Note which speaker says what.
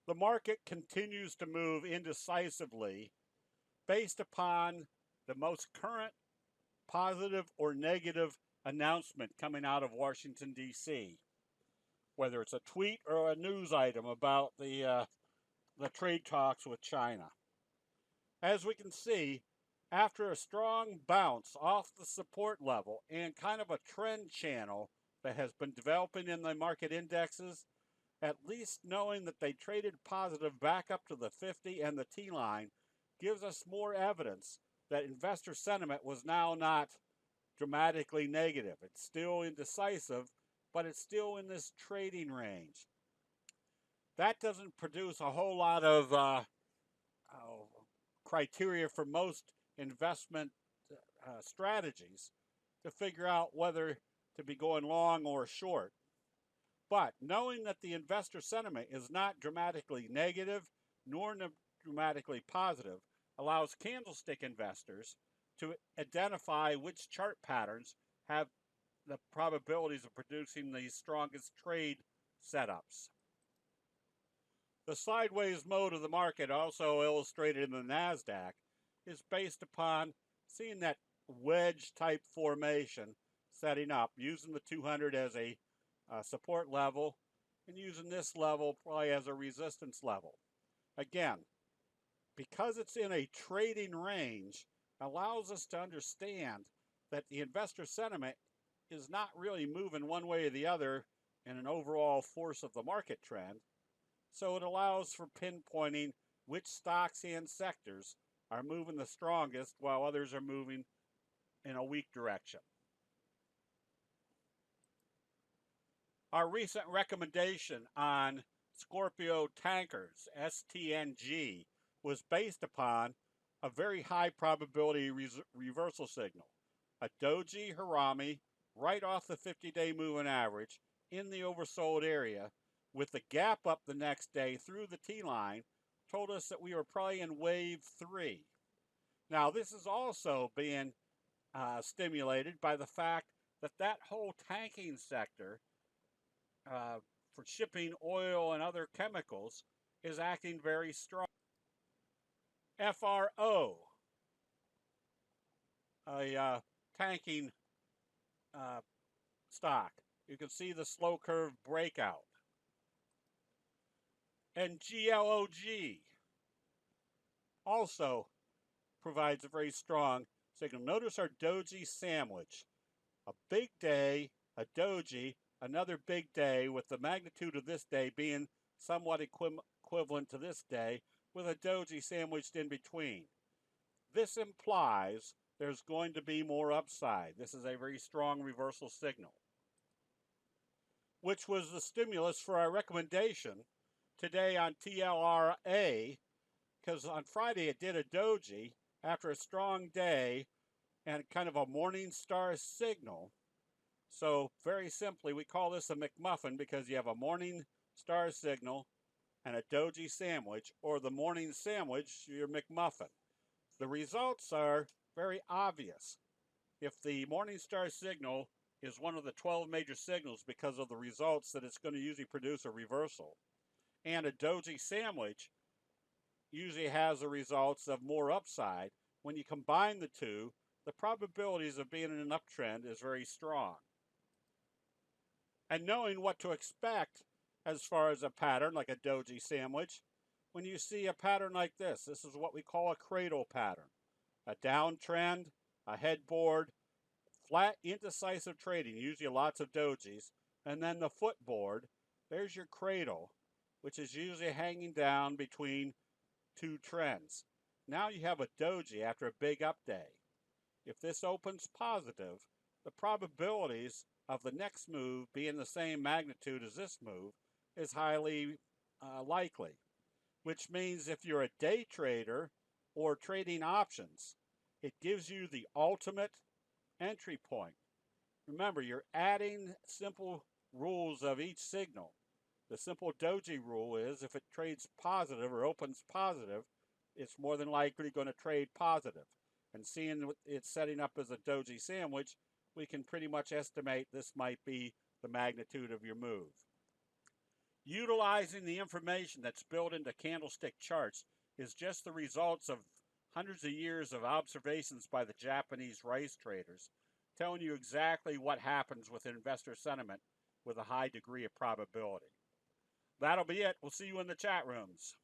Speaker 1: The market continues to move indecisively based upon the most current positive or negative announcement coming out of Washington, D.C., whether it's a tweet or a news item about the trade talks with China. As we can see, after a strong bounce off the support level and kind of a trend channel that has been developing in the market indexes, at least knowing that they traded positive back up to the 50 and the T line gives us more evidence that investor sentiment was now not dramatically negative. It's still indecisive, but it's still in this trading range. That doesn't produce a whole lot of criteria for most investment strategies to figure out whether to be going long or short. But knowing that the investor sentiment is not dramatically negative nor dramatically positive allows candlestick investors to identify which chart patterns have the probabilities of producing the strongest trade setups. The sideways mode of the market, also illustrated in the NASDAQ, is based upon seeing that wedge type formation setting up, using the 200 as a support level and using this level probably as a resistance level. Again, because it's in a trading range, allows us to understand that the investor sentiment is not really moving one way or the other in an overall force of the market trend. So it allows for pinpointing which stocks and sectors are moving the strongest while others are moving in a weak direction. Our recent recommendation on Scorpio tankers, STNG, was based upon a very high probability reversal signal, a doji harami right off the 50-day moving average in the oversold area, with the gap up the next day through the T-line, told us that we were probably in wave 3. Now, this is also being stimulated by the fact that that whole tanking sector for shipping oil and other chemicals is acting very strong. FRO, a tanking stock. You can see the slow curve breakout. And GLOG also provides a very strong signal. Notice our doji sandwich. A big day, a doji, another big day, with the magnitude of this day being somewhat equivalent to this day, with a doji sandwiched in between. This implies there's going to be more upside. This is a very strong reversal signal, which was the stimulus for our recommendation today on TLRA, because on Friday it did a doji after a strong day and kind of a morning star signal. So very simply, we call this a McMuffin because you have a morning star signal and a doji sandwich, or the morning sandwich, your McMuffin. The results are very obvious. If the morning star signal is one of the 12 major signals because of the results that it's going to usually produce a reversal, and a doji sandwich usually has the results of more upside, when you combine the two, the probabilities of being in an uptrend is very strong. And knowing what to expect as far as a pattern like a doji sandwich, when you see a pattern like this is what we call a cradle pattern. A downtrend, a headboard, flat indecisive trading, usually lots of dojis, and then the footboard. There's your cradle, which is usually hanging down between two trends. Now you have a doji after a big up day. If this opens positive, the probabilities of the next move being the same magnitude as this move is highly likely, which means if you're a day trader or trading options, it gives you the ultimate entry point. Remember, you're adding simple rules of each signal. The simple doji rule is if it trades positive or opens positive, it's more than likely going to trade positive. And seeing it setting up as a doji sandwich, we can pretty much estimate this might be the magnitude of your move. Utilizing the information that's built into candlestick charts is just the results of hundreds of years of observations by the Japanese rice traders, telling you exactly what happens with investor sentiment with a high degree of probability. That'll be it. We'll see you in the chat rooms.